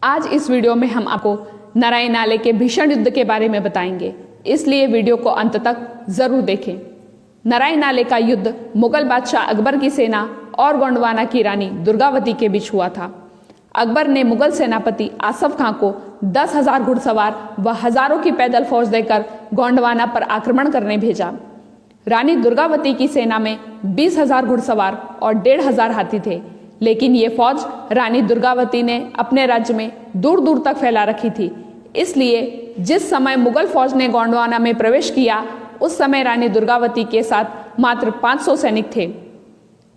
आज इस वीडियो में हम आपको नारायण नाले के भीषण युद्ध के बारे में बताएंगे, इसलिए वीडियो को अंत तक जरूर देखें। नारायण नाले का युद्ध मुगल बादशाह अकबर की सेना और गोंडवाना की रानी दुर्गावती के बीच हुआ था। अकबर ने मुगल सेनापति आसफ खां को 10,000 घुड़सवार व हजारों की पैदल फौज देकर गोंडवाना पर आक्रमण करने भेजा। रानी दुर्गावती की सेना में 20,000 घुड़सवार और 1,500 हाथी थे, लेकिन ये फौज रानी दुर्गावती ने अपने राज्य में दूर दूर तक फैला रखी थी। इसलिए जिस समय मुगल फौज ने गोंडवाना में प्रवेश किया, उस समय रानी दुर्गावती के साथ मात्र 500 सैनिक थे।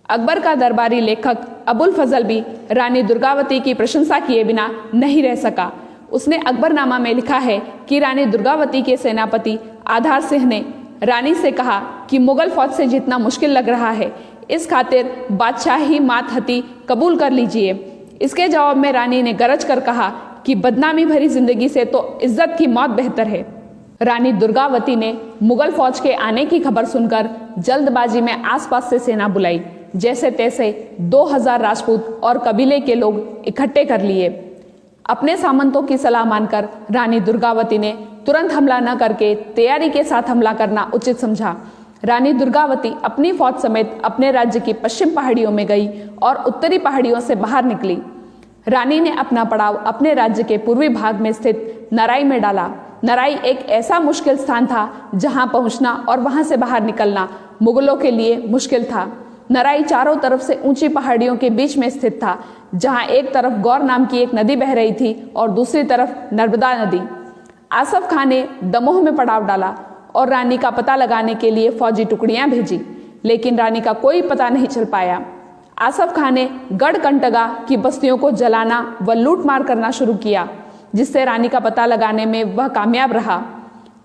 अकबर का दरबारी लेखक अबुल फजल भी रानी दुर्गावती की प्रशंसा किए बिना नहीं रह सका। उसने अकबरनामा में लिखा है कि रानी दुर्गावती के सेनापति आधार सिंह ने रानी से कहा कि मुगल फौज से जीतना मुश्किल लग रहा है, इस खातिर बादशाही मातहती कबूल कर लीजिए। इसके जवाब में रानी ने गरज कर कहा कि बदनामी भरी जिंदगी से तो इज्जत की मौत बेहतर है। रानी दुर्गावती ने मुगल फौज के आने की खबर सुनकर जल्दबाजी में आसपास से सेना बुलाई। जैसे तैसे 2,000 राजपूत और कबीले के लोग इकट्ठे कर लिए। अपने सामंतों की सलाह मानकर रानी दुर्गावती ने तुरंत हमला न करके तैयारी के साथ हमला करना उचित समझा। रानी दुर्गावती अपनी फौज समेत अपने राज्य की पश्चिम पहाड़ियों में गई और उत्तरी पहाड़ियों से बाहर निकली। रानी ने अपना पड़ाव अपने राज्य के पूर्वी भाग में स्थित नराई में डाला। नराई एक ऐसा मुश्किल स्थान था जहां पहुंचना और वहां से बाहर निकलना मुगलों के लिए मुश्किल था। नराई चारों तरफ से ऊंची पहाड़ियों के बीच में स्थित था, जहां एक तरफ गौर नाम की एक नदी बह रही थी और दूसरी तरफ नर्मदा नदी। आसफ खां ने दमोह में पड़ाव डाला और रानी का पता लगाने के लिए फौजी टुकड़ियां भेजी, लेकिन रानी का कोई पता नहीं चल पाया। आसफ खां ने गढ़कंटगा की बस्तियों को जलाना व लूटमार करना शुरू किया, जिससे रानी का पता लगाने में वह कामयाब रहा।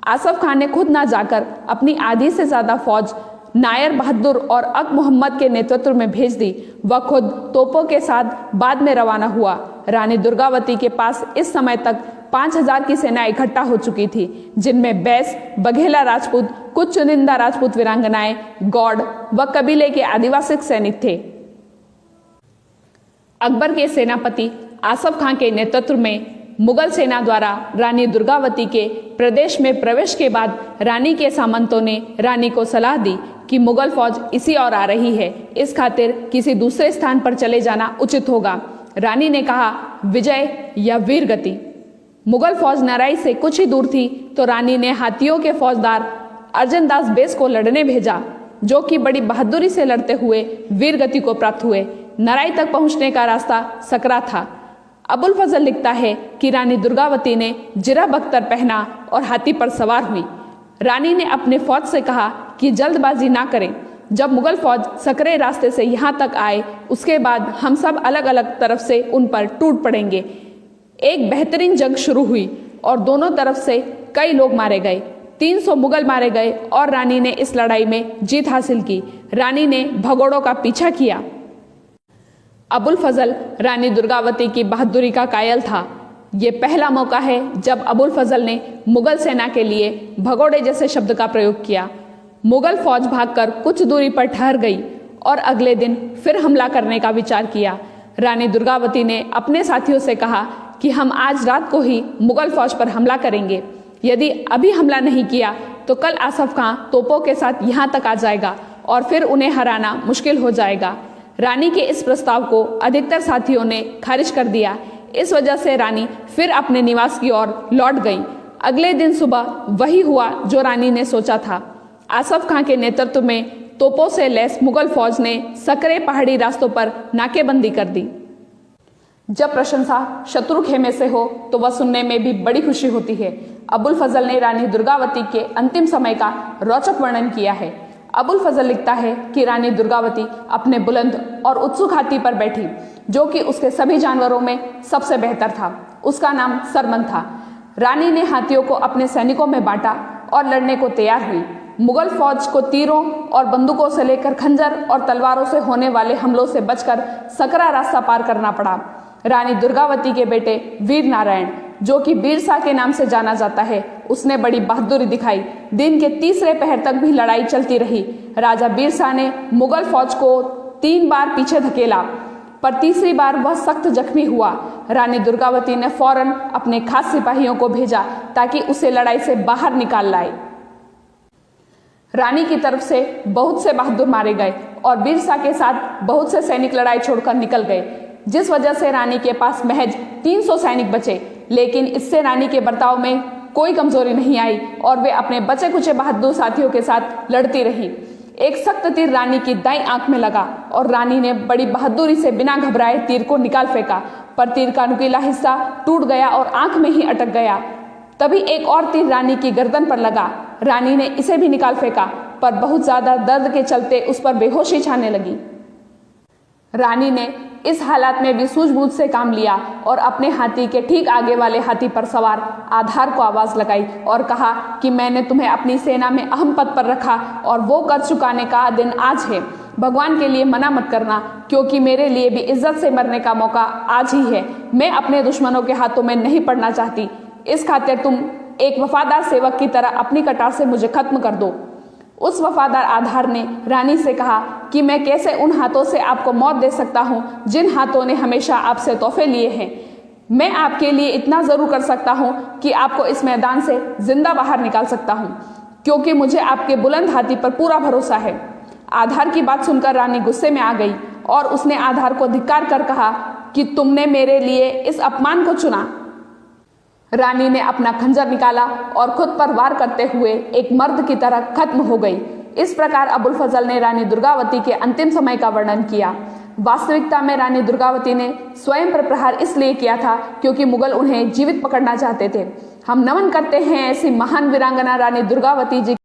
आसफ खां ने खुद ना जाकर अपनी आधी से ज्यादा फौज नायर बहादुर और अक मोहम्मद के नेतृत्व में भेज दी। वह खुद तोपों के साथ बाद में रवाना हुआ। रानी दुर्गावती के पास इस समय तक 5,000 की सेना इकट्ठा हो चुकी थी, जिनमें बैस, बघेला राजपूत, कुछ चुनिंदा राजपूत वीरांगनाएं, गौड़ व कबीले के आदिवासी सैनिक थे। अकबर के सेनापति आसफ खां के नेतृत्व में मुगल सेना द्वारा रानी दुर्गावती के प्रदेश में प्रवेश के बाद रानी के सामंतों ने रानी को सलाह दी कि मुगल फौज इसी ओर आ रही है, इस खातिर किसी दूसरे स्थान पर चले जाना उचित होगा। रानी ने कहा, विजय या वीर गति। मुगल फौज नराई से कुछ ही दूर थी तो रानी ने हाथियों के फौजदार अर्जन दास बेस को लड़ने भेजा, जो कि बड़ी बहादुरी से लड़ते हुए वीर गति को प्राप्त हुए। नराई तक पहुंचने का रास्ता सकरा था। अबुल फजल लिखता है कि रानी दुर्गावती ने जिरह बख्तर पहना और हाथी पर सवार हुई। रानी ने अपने फौज से कहा कि जल्दबाजी ना करें। जब मुगल फौज सकरे रास्ते से यहाँ तक आए, उसके बाद हम सब अलग अलग तरफ से उन पर टूट पड़ेंगे। एक बेहतरीन जंग शुरू हुई और दोनों तरफ से कई लोग मारे गए। 300 मुगल मारे गए और रानी ने इस लड़ाई में जीत हासिल की। रानी ने भगोड़ों का पीछा किया। अबुल फजल रानी दुर्गावती की बहादुरी का कायल था। ये पहला मौका है जब अबुल फजल ने मुगल सेना के लिए भगोड़े जैसे शब्द का प्रयोग किया। मुगल फौज भागकर कुछ दूरी पर ठहर गई और अगले दिन फिर हमला करने का विचार किया। रानी दुर्गावती ने अपने साथियों से कहा कि हम आज रात को ही मुगल फौज पर हमला करेंगे। यदि अभी हमला नहीं किया तो कल आसफ खां तोपों के साथ यहाँ तक आ जाएगा और फिर उन्हें हराना मुश्किल हो जाएगा। रानी के इस प्रस्ताव को अधिकतर साथियों ने खारिज कर दिया। इस वजह से रानी फिर अपने निवास की ओर लौट गई। अगले दिन सुबह वही हुआ जो रानी ने सोचा था। आसफ खां के नेतृत्व में तोपों से लैस मुगल फौज ने सकरे पहाड़ी रास्तों पर नाकेबंदी कर दी। जब प्रशंसा शत्रु खेमे से हो तो वह सुनने में भी बड़ी खुशी होती है। अबुल फजल ने रानी दुर्गावती के अंतिम समय का रोचक वर्णन किया है। अबुल फजल लिखता है कि रानी दुर्गावती अपने बुलंद और उत्सुक हाथी पर बैठी, जो कि उसके सभी जानवरों में सबसे बेहतर था। उसका नाम सरमन था। रानी ने हाथियों को अपने सैनिकों में बांटा और लड़ने को तैयार हुई। मुगल फौज को तीरों और बंदूकों से लेकर खंजर और तलवारों से होने वाले हमलों से बचकर सकरा रास्ता पार करना पड़ा। रानी दुर्गावती के बेटे वीर नारायण, जो कि बीरसा के नाम से जाना जाता है, उसने बड़ी बहादुरी दिखाई। दिन के तीसरे पहर तक भी लड़ाई चलती रही। राजा बीरसा ने मुगल फौज को 3 बार पीछे धकेला। पर तीसरी बार वह सख्त जख्मी हुआ। रानी दुर्गावती ने फौरन अपने खास सिपाहियों को भेजा ताकि उसे लड़ाई से बाहर निकाल लाए। रानी की तरफ से बहुत से बहादुर मारे गए और बिरसा के साथ बहुत से सैनिक लड़ाई छोड़कर निकल गए, जिस वजह से रानी के पास महज 300 सैनिक बचे। लेकिन इससे रानी के बर्ताव में कोई कमजोरी नहीं आई और वे अपने बचे कुचे बहादुर साथियों के साथ लड़ती रही। एक सख्त तीर रानी की दाईं आंख में लगा और रानी ने बड़ी बहादुरी से बिना घबराए तीर को निकाल फेंका, पर तीर का नुकीला हिस्सा टूट गया और आंख में ही अटक गया। तभी एक और तीर रानी की गर्दन पर लगा। रानी ने इसे भी निकाल फेंका, पर बहुत ज्यादा दर्द के चलते उस पर बेहोशी छाने लगी। रानी ने इस हालात में भी सूझबूझ से काम लिया और अपने हाथी के ठीक आगे वाले हाथी पर सवार आधार को आवाज लगाई और कहा कि मैंने तुम्हें अपनी सेना में अहम पद पर रखा और वो कर चुकाने का दिन आज है। भगवान के लिए मना मत करना, क्योंकि मेरे लिए भी इज्जत से मरने का मौका आज ही है। मैं अपने दुश्मनों के हाथों में नहीं पड़ना चाहती। इस खातिर तुम एक वफादार सेवक की तरह अपनी कटार से मुझे खत्म कर दो। उस वफादार आधार ने रानी से कहा कि मैं कैसे उन हाथों से आपको मौत दे सकता हूं जिन हाथों ने हमेशा आपसे तोहफे लिए हैं। मैं आपके लिए इतना जरूर कर सकता हूं कि आपको इस मैदान से जिंदा बाहर निकाल सकता हूं, क्योंकि मुझे आपके बुलंद हाथी पर पूरा भरोसा है। आधार की बात सुनकर रानी गुस्से में आ गई और उसने आधार को धिक्कार कर कहा कि तुमने मेरे लिए इस अपमान को चुना। रानी ने अपना खंजर निकाला और खुद पर वार करते हुए एक मर्द की तरह खत्म हो गई। इस प्रकार अबुल फजल ने रानी दुर्गावती के अंतिम समय का वर्णन किया। वास्तविकता में रानी दुर्गावती ने स्वयं पर प्रहार इसलिए किया था क्योंकि मुगल उन्हें जीवित पकड़ना चाहते थे। हम नमन करते हैं ऐसी महान वीरांगना रानी दुर्गावती जी